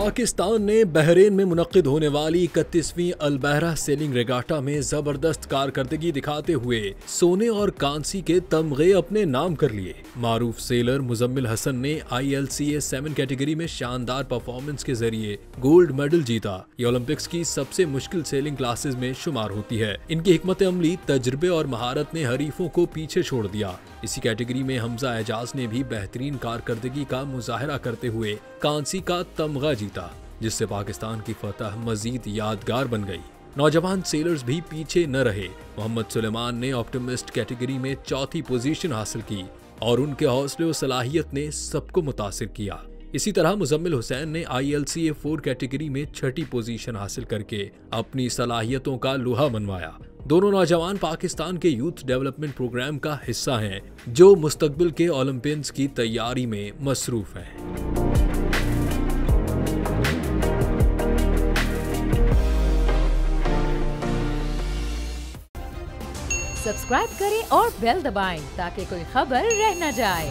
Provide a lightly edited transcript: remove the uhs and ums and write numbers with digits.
पाकिस्तान ने बहरीन में मुनक्किद होने वाली 31वीं अल बहरा सेलिंग रेगाटा में जबरदस्त कारकर्दगी दिखाते हुए सोने और कांसी के तमगे अपने नाम कर लिए। मारूफ सेलर मुजम्मिल हसन ने ILCA 7 कैटेगरी में शानदार परफॉर्मेंस के जरिए गोल्ड मेडल जीता। ये ओलंपिक्स की सबसे मुश्किल सेलिंग क्लासेस में शुमार होती है। इनकी हिकमत अमली, तजुर्बे और महारत ने हरीफों को पीछे छोड़ दिया। इसी कैटेगरी में हमजा एजाज ने भी बेहतरीन कारकर्दगी का मुजाहरा करते हुए कांसी का तमगा जीता, जिससे पाकिस्तान की फतह मजीद यादगार बन गई। नौजवान सेलर्स भी पीछे न रहे। मोहम्मद सुलेमान ने ऑप्टिमिस्ट कैटेगरी में चौथी पोजीशन हासिल की और उनके हौसले और सलाहियत ने सबको मुतासिर किया। इसी तरह मुजम्मिल हुसैन ने ILCA 4 कैटेगरी में छठी पोजीशन हासिल करके अपनी सलाहियतों का लोहा मनवाया। दोनों नौजवान पाकिस्तान के यूथ डेवलपमेंट प्रोग्राम का हिस्सा हैं, जो मुस्तकबिल के ओलंपियंस की तैयारी में मसरूफ हैं। सब्सक्राइब करें और बेल दबाएं ताकि कोई खबर रह न जाए।